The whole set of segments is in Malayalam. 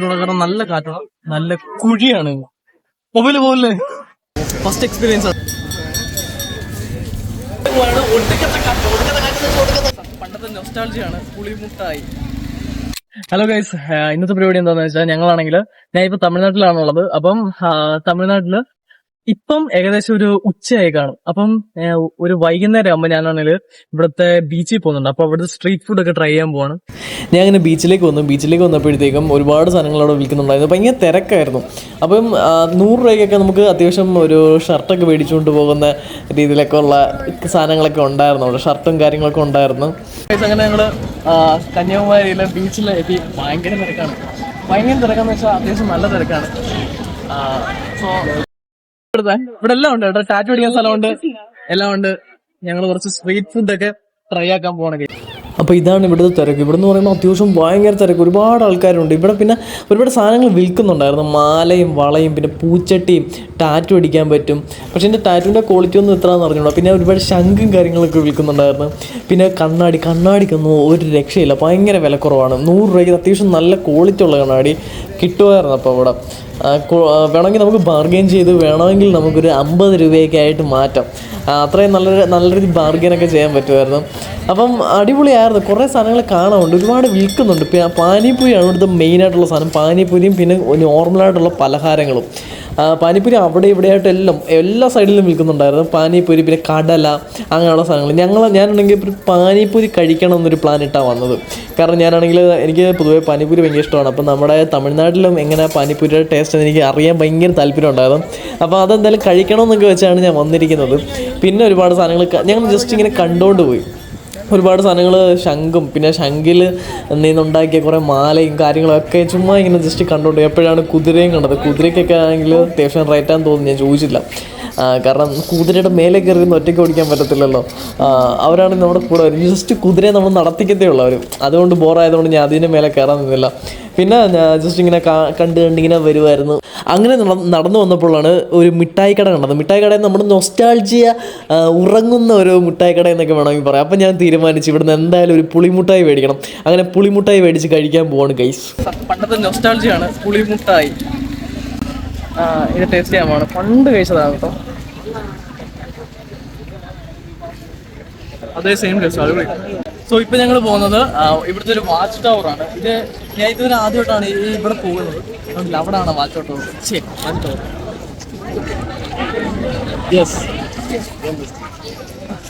കാരണം നല്ല കാറ്റാണ്, നല്ല കുഴിയാണ്. മൊബൈല് പോലെ ഫസ്റ്റ് എക്സ്പീരിയൻസ് ആണ്. പണ്ടത്തെ നൊസ്റ്റാൾജിയാണ് പുളിമുട്ടായി. ഹലോ ഗൈസ്, ഇന്നത്തെ പരിപാടി എന്താന്ന് വെച്ചാൽ ഞങ്ങളാണെങ്കിൽ ഞാൻ ഇപ്പൊ തമിഴ്നാട്ടിലാണുള്ളത്. അപ്പം തമിഴ്നാട്ടില് ഇപ്പം ഏകദേശം ഒരു ഉച്ചയായി കാണും. അപ്പം ഒരു വൈകുന്നേരം ആകുമ്പോൾ ഞാനാണെങ്കിൽ ഇവിടുത്തെ ബീച്ചിൽ പോകുന്നുണ്ട്. അപ്പൊ അവിടുത്തെ സ്ട്രീറ്റ് ഫുഡ് ഒക്കെ ട്രൈ ചെയ്യാൻ പോവാണ്. ഞാൻ ഇങ്ങനെ ബീച്ചിലേക്ക് വന്നപ്പോഴത്തേക്കും ഒരുപാട് സാധനങ്ങൾ അവിടെ വിൽക്കുന്നുണ്ടായിരുന്നു. ഭയങ്കര തിരക്കായിരുന്നു. അപ്പം 100 രൂപയ്ക്കൊക്കെ നമുക്ക് അത്യാവശ്യം ഒരു ഷർട്ടൊക്കെ മേടിച്ചുകൊണ്ട് പോകുന്ന രീതിയിലൊക്കെ ഉള്ള സാധനങ്ങളൊക്കെ ഉണ്ടായിരുന്നു. അവിടെ ഷർട്ടും കാര്യങ്ങളൊക്കെ ഉണ്ടായിരുന്നു. അങ്ങനെ ഞങ്ങൾ കന്യാകുമാരിയിലെ ബീച്ചിലെത്തി. ഭയങ്കര തിരക്കാന്ന് വെച്ചാൽ അത്യാവശ്യം നല്ല തിരക്കാണ്. സോ ഇവിടെ എല്ലാം ഉണ്ട് കേട്ടോ. ടാറ്റു അടിക്കാൻ സ്ഥലമുണ്ട്, എല്ലാം ഉണ്ട്. ഞങ്ങൾ കുറച്ച് സ്ട്രീറ്റ് ഫുഡൊക്കെ ട്രൈ ആക്കാൻ പോകണേ. അപ്പോൾ ഇതാണ് ഇവിടുത്തെ തിരക്ക്. ഇവിടെ എന്ന് പറയുമ്പോൾ അത്യാവശ്യം ഭയങ്കര തിരക്ക്, ഒരുപാട് ആൾക്കാരുണ്ട് ഇവിടെ. പിന്നെ ഒരുപാട് സാധനങ്ങൾ വിൽക്കുന്നുണ്ടായിരുന്നു, മാലയും വളയും പിന്നെ പൂച്ചട്ടിയും. ടാറ്റു അടിക്കാൻ പറ്റും, പക്ഷേ എൻ്റെ ടാറ്റുവിൻ്റെ ക്വാളിറ്റി ഒന്നും എത്രയാണെന്ന് അറിഞ്ഞൂടാ. പിന്നെ ഒരുപാട് ശംഖും കാര്യങ്ങളൊക്കെ വിൽക്കുന്നുണ്ടായിരുന്നു. പിന്നെ കണ്ണാടിക്കൊന്നും ഒരു രക്ഷയില്ല, ഭയങ്കര വിലക്കുറവാണ്. 100 രൂപയ്ക്ക് അത്യാവശ്യം നല്ല ക്വാളിറ്റി ഉള്ള കണ്ണാടി കിട്ടുമായിരുന്നു. അപ്പോൾ ഇവിടെ വേണമെങ്കിൽ നമുക്ക് ബാർഗെയിൻ ചെയ്ത് വേണമെങ്കിൽ നമുക്കൊരു 50 രൂപയൊക്കെ ആയിട്ട് മാറ്റാം. അത്രയും നല്ല രീതിയിൽ ബാർഗെയിനൊക്കെ ചെയ്യാൻ പറ്റുമായിരുന്നു. അപ്പം അടിപൊളിയായിരുന്നു. കുറേ സാധനങ്ങൾ കാണാനുണ്ട്, ഒരുപാട് വിൽക്കുന്നുണ്ട്. പിന്നെ പാനിപ്പൂരിയാണ് ഇവിടുത്തെ മെയിനായിട്ടുള്ള സാധനം. പാനിപ്പൂരിയും പിന്നെ നോർമലായിട്ടുള്ള പലഹാരങ്ങളും. പാനിപ്പൂരി അവിടെ ഇവിടെയായിട്ട് എല്ലാ സൈഡിലും വിൽക്കുന്നുണ്ടായിരുന്നു. പാനിപ്പൂരി പിന്നെ കടല അങ്ങനെയുള്ള സാധനങ്ങൾ. ഞാനാണെങ്കിൽ ഒരു പാനിപ്പൂരി കഴിക്കണം എന്നൊരു പ്ലാൻ ഇട്ടാണ് വന്നത്. കാരണം എനിക്ക് പൊതുവേ പാനിപ്പൂരി ഭയങ്കര ഇഷ്ടമാണ്. അപ്പം നമ്മുടെ തമിഴ്നാട്ടിലും എങ്ങനെ പാനിപ്പൂരിയുടെ ടേസ്റ്റ് എന്ന് എനിക്ക് അറിയാൻ ഭയങ്കര താല്പര്യം ഉണ്ടായിരുന്നു. അപ്പോൾ അതെന്തായാലും കഴിക്കണമെന്നൊക്കെ വെച്ചാണ് ഞാൻ വന്നിരിക്കുന്നത്. പിന്നെ ഒരുപാട് സാധനങ്ങൾ ഞങ്ങൾ ജസ്റ്റ് ഇങ്ങനെ കണ്ടുകൊണ്ട് പോയി. ഒരുപാട് സാധനങ്ങൾ, ശംഖും പിന്നെ ശംഖിൽ നിന്നുണ്ടാക്കിയ കുറേ മാലയും കാര്യങ്ങളൊക്കെ ചുമ്മാ ഇങ്ങനെ ജസ്റ്റ് കണ്ടുകൊണ്ട്. എപ്പോഴാണ് കുതിരയും കണ്ടത്. കുതിരയ്ക്കൊക്കെ ആണെങ്കിൽ അത്യാവശ്യം റേറ്റാന്ന് തോന്നുന്നു, ഞാൻ ചോദിച്ചില്ല. കാരണം കുതിരയുടെ മേലെ കയറി ഒറ്റയ്ക്ക് ഓടിക്കാൻ പറ്റത്തില്ലല്ലോ. അവരാണ് നമ്മുടെ കൂടെ വരും. ജസ്റ്റ് കുതിരയെ നമ്മൾ നടത്തിക്കത്തേ ഉള്ളൂ അവർ. അതുകൊണ്ട് ബോറായതുകൊണ്ട് ഞാൻ അതിൻ്റെ മേലെ കയറാൻ നിന്നില്ല. പിന്നെ ജസ്റ്റ് ഇങ്ങനെ കണ്ടിങ്ങനെ വരുമായിരുന്നു. അങ്ങനെ നടന്നു വന്നപ്പോഴാണ് ഒരു മിഠായി കട കണ്ടത്. മിഠായി കടയിൽ നമ്മുടെ നൊസ്റ്റാൾജിയ ഉറങ്ങുന്ന ഒരു മിഠായി കട എന്നൊക്കെ വേണമെങ്കിൽ പറയാം. അപ്പം ഞാൻ തീരുമാനിച്ചു ഇവിടുന്ന് എന്തായാലും ഒരു പുളിമുട്ടായി മേടിക്കണം. അങ്ങനെ പുളിമുട്ടായി മേടിച്ച് കഴിക്കാൻ പോവാണ് ഗൈസ്. പണ്ടത്തെ നൊസ്റ്റാൾജിയാണ് പുളിമുട്ടായി. ഇത് ടേസ്റ്റ് ചെയ്യാൻ പോവാണ്. പണ്ട് കഴിച്ചതാണ് കേട്ടോ. അതേ സെയിം ടേസ്റ്റ്, അടിപൊളി. സോ ഇപ്പൊ ഞങ്ങൾ പോകുന്നത് ഇവിടുത്തെ ഒരു വാച്ച് ടവർ ആണ്. ഞാൻ ഇതിന് ആദ്യമായിട്ടാണ് ഇവിടെ പോകുന്നത്. അവിടെയാണ് watch tower. Watch tower. Yes.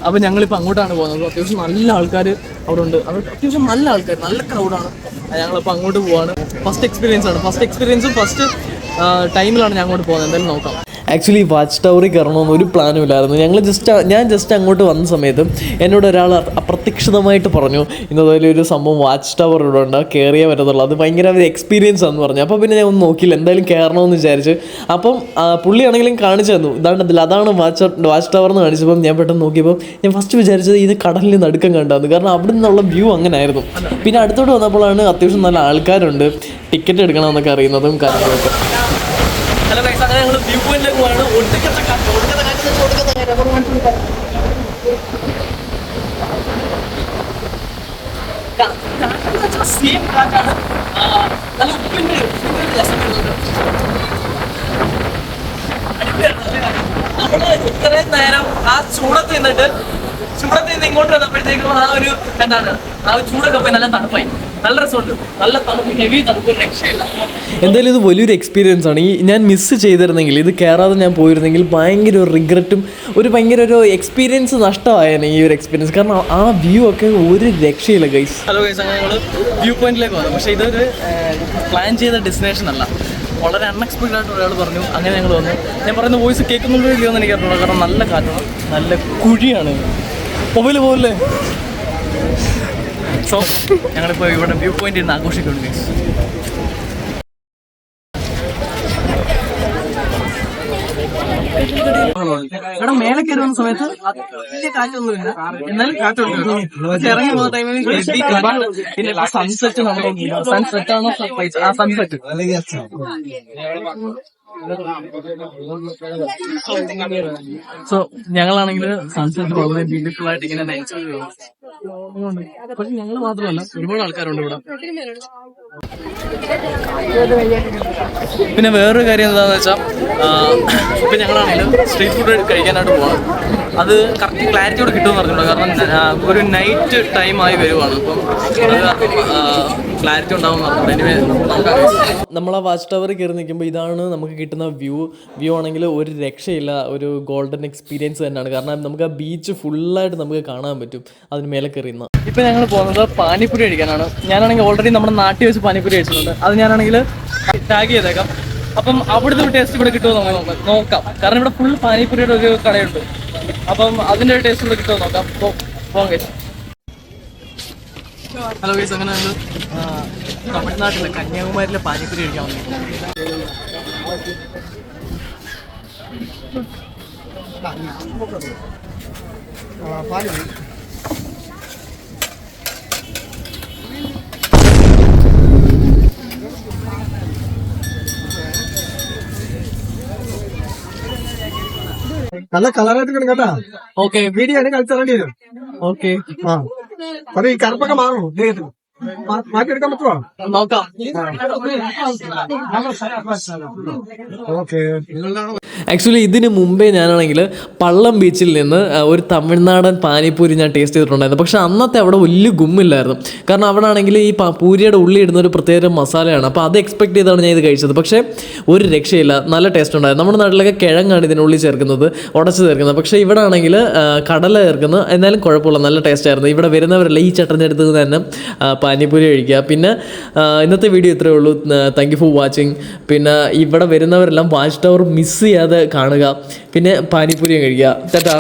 അപ്പൊ ഞങ്ങളിപ്പോ അങ്ങോട്ടാണ് പോകുന്നത്. അത്യാവശ്യം നല്ല ആൾക്കാർ അവിടെ ഉണ്ട്. അത്യാവശ്യം നല്ല ആൾക്കാർ, നല്ല ക്രൗഡാണ്. ഞങ്ങളിപ്പോൾ അങ്ങോട്ട് പോവാണ്. ഫസ്റ്റ് എക്സ്പീരിയൻസും ഫസ്റ്റ് ടൈമിലാണ് ഞാൻ അങ്ങോട്ട് പോകുന്നത്. എന്തായാലും നോക്കാം. ആക്ച്വലി വാച്ച് ടവറിൽ കയറണമെന്ന് ഒരു പ്ലാനും ഇല്ലായിരുന്നു. ഞാൻ ജസ്റ്റ് അങ്ങോട്ട് വന്ന സമയത്ത് എന്നോട് ഒരാൾ അപ്രതീക്ഷിതമായിട്ട് പറഞ്ഞു, ഇന്നതുപോലെ ഒരു സംഭവം വാച്ച് ടവർ ഇവിടെ ഉണ്ട്, കയറിയേ പറ്റത്തുള്ളൂ, അത് ഭയങ്കര ഒരു എക്സ്പീരിയൻസ് ആണെന്ന് പറഞ്ഞു. അപ്പോൾ പിന്നെ ഞാൻ ഒന്നും നോക്കിയില്ല, എന്തായാലും കയറണമെന്ന് വിചാരിച്ചു. അപ്പം പുള്ളിയാണെങ്കിലും കാണിച്ചു തന്നു, അതാണ് വാച്ച് ടവർ എന്ന് കാണിച്ചപ്പം ഞാൻ പെട്ടെന്ന് നോക്കിയപ്പോൾ ഞാൻ ഫസ്റ്റ് വിചാരിച്ചത് ഇത് കടലിൽ നടുക്കം കണ്ടായിരുന്നു. കാരണം അവിടെ നിന്നുള്ള വ്യൂ അങ്ങനെ ആയിരുന്നു. പിന്നെ അടുത്തോട്ട് വന്നപ്പോഴാണ് അത്യാവശ്യം നല്ല ആൾക്കാരുണ്ട്, ടിക്കറ്റ് എടുക്കണമെന്നൊക്കെ അറിയുന്നതും കാര്യങ്ങളൊക്കെ. ഹലോ ഗൈസ്, അങ്ങനെ ഞങ്ങൾ വ്യൂ പോയിന്റിലേക്ക് പോവാണ്. ഒടുക്കത്തെ സെയിം കാറ്റാണ്. നല്ല ഉപ്പിന്റെ രസം വരുന്നുണ്ട്. നമ്മള് ഇത്രയും നേരം ആ ചൂടത്ത് നിന്ന് ഇങ്ങോട്ട് വന്നപ്പോഴത്തേക്കും ആ ചൂടൊക്കെ പോയി നല്ല തണുപ്പായി. നല്ല രസമുണ്ട്, നല്ല തണുപ്പ്, ഹെവി തണുപ്പ്, രക്ഷയില്ല. എന്തായാലും ഇത് വലിയൊരു എക്സ്പീരിയൻസ് ആണ്. ഞാൻ മിസ് ചെയ്തിരുന്നെങ്കിൽ, ഇത് കയറാതെ ഞാൻ പോയിരുന്നെങ്കിൽ ഭയങ്കര ഒരു റിഗ്രറ്റും ഭയങ്കര ഒരു എക്സ്പീരിയൻസ് നഷ്ടമായേനെ ഈ ഒരു എക്സ്പീരിയൻസ്. കാരണം ആ വ്യൂ ഒക്കെ ഒരു രക്ഷയില്ല ഗൈസ്. ഹലോ ഗൈസ്, അങ്ങനെ ഞങ്ങൾ വ്യൂ പോയിന്റിലേക്ക് വന്നു. പക്ഷേ ഇതൊരു പ്ലാൻ ചെയ്ത ഡെസ്റ്റിനേഷൻ അല്ല. വളരെ അൺഎക്സ്പെക്റ്റഡ് ആയിട്ട് ഒരാൾ പറഞ്ഞു. അങ്ങനെ ഞങ്ങൾ വന്നു. ഞാൻ പറയുന്ന വോയിസ് കേൾക്കുന്നുണ്ടോ ഇല്ലയോ എന്ന് എനിക്കറിയില്ല. കാരണം നല്ല കാറ്റാണ്, നല്ല കുഴിയാണ്. മൊബൈൽ പോലെ. സോ ഞങ്ങളിപ്പോൾ ഇവിടെ വ്യൂ പോയിന്റ് ഇരുന്ന് ആഘോഷിക്കുന്നുണ്ട്. ഇവിടെ മേലെ കയറി വന്ന സമയത്ത് വലിയ കാറ്റൊന്നുമില്ല, എന്നാൽ ഇറങ്ങി പോകുന്ന ടൈമിൽ പിന്നെ സൺസെറ്റ് ആണോ സൺസെറ്റ് സോ ഞങ്ങളാണെങ്കിൽ സൺസെറ്റ് വളരെ ബ്യൂട്ടിഫുൾ ആയിട്ട് ഇങ്ങനെ എൻജോയ് ചെയ്യുന്നു. പക്ഷെ ഞങ്ങൾ മാത്രമല്ല, ഒരുപാട് ആൾക്കാരുണ്ട് ഇവിടെ. പിന്നെ വേറൊരു കാര്യം എന്താണെന്ന് വെച്ചാൽ, ഇപ്പം ഞങ്ങളാണെങ്കിലും സ്ട്രീറ്റ് ഫുഡ് കഴിക്കാനായിട്ട് പോകണം. അത് കറക്റ്റ് ക്ലാരിറ്റിയോടെ കിട്ടുമെന്ന് പറഞ്ഞിട്ടുണ്ട്. കാരണം ഒരു നൈറ്റ് ടൈം ആയി വരുവാണ്. അപ്പം ക്ലാരിറ്റി ഉണ്ടാവും നമ്മൾ ആ വാച്ച് ടവർ കയറി നിൽക്കുമ്പോൾ ഇതാണ് നമുക്ക് കിട്ടുന്ന വ്യൂ ആണെങ്കിൽ ഒരു രക്ഷയില്ല. ഒരു ഗോൾഡൻ എക്സ്പീരിയൻസ് തന്നെയാണ്. കാരണം നമുക്ക് ആ ബീച്ച് ഫുള്ളായിട്ട് നമുക്ക് കാണാൻ പറ്റും അതിന് മേലെ കയറിയുന്ന. ഇപ്പം ഞങ്ങൾ പോകുന്നത് പാനിപ്പൂരി കഴിക്കാനാണ്. ഞാനാണെങ്കിൽ ഓൾറെഡി നമ്മുടെ നാട്ടിൽ വെച്ച് പാനിപ്പൂരി കഴിച്ചിട്ടുണ്ട്. അത് ഞാനാണെങ്കിൽ ടാഗ് ചെയ്തേക്കാം. അപ്പം അവിടുത്തെ ഒരു ടേസ്റ്റ് ഇവിടെ കിട്ടുമോ നമുക്ക് നോക്കാം. കാരണം ഇവിടെ ഫുൾ പാനിപ്പൂരിയുടെ ഒരു കടയുണ്ട്. അപ്പം അതിൻ്റെ ഒരു ടേസ്റ്റ് ഇവിടെ കിട്ടുമോ നോക്കാം. പോകാം ഗൈസ്. ഹലോ ഗൈസ്, അങ്ങനെ ഞങ്ങൾ തമിഴ്നാട്ടിലെ കന്യാകുമാരിയിലെ പാനിപ്പൂരി കഴിക്കാൻ വന്നു. നല്ല കളറായിട്ട് കേട്ടാ. ഓക്കെ, വീഡിയോ ആണ് കളിച്ചിറങ്ങി വരും. ഓക്കെ. ആ അപ്പൊ ഈ കറുപ്പൊക്കെ മാറണോ ദേഹത്തിന്? മാറ്റിയെടുക്കാൻ പറ്റുമോ? നോക്കാം. ഓക്കെ. ആക്ച്വലി ഇതിന് മുമ്പേ ഞാനാണെങ്കിൽ പള്ളം ബീച്ചിൽ നിന്ന് ഒരു തമിഴ്നാടൻ പാനിപ്പൂരി ഞാൻ ടേസ്റ്റ് ചെയ്തിട്ടുണ്ടായിരുന്നു. പക്ഷേ അന്നത്തെ അവിടെ വലിയ ഗുമ്മില്ലായിരുന്നു. കാരണം അവിടെ ആണെങ്കിൽ ഈ പൂരിയുടെ ഉള്ളി ഇടുന്ന ഒരു പ്രത്യേക മസാലയാണ്. അപ്പോൾ അത് എക്സ്പെക്ട് ചെയ്താണ് ഞാൻ ഇത് കഴിച്ചത്. പക്ഷേ ഒരു രക്ഷയില്ല, നല്ല ടേസ്റ്റ് ഉണ്ടായിരുന്നു. നമ്മുടെ നാട്ടിലൊക്കെ കിഴങ്ങാണ് ഇതിനുള്ളിൽ ചേർക്കുന്നത്, ഉടച്ച് ചേർക്കുന്നത്. പക്ഷേ ഇവിടെ ആണെങ്കിൽ കടല ചേർക്കുന്നത്. എന്നാലും കുഴപ്പമില്ല, നല്ല ടേസ്റ്റ് ആയിരുന്നു. ഇവിടെ വരുന്നവരല്ല ഈ ചട്ടൻ്റെ അടുത്ത് തന്നെ പാനിപ്പൂരി കഴിക്കുക. പിന്നെ ഇന്നത്തെ വീഡിയോ ഇത്രയേ ഉള്ളൂ. Thank you for watching. പിന്നെ ഇവിടെ വരുന്നവരെല്ലാം വാച്ച് ടവർ മിസ് ചെയ്യാതെ കാണുക. പിന്നെ പാനിപ്പൂരിയും കഴിക്കുക. ടാറ്റാ.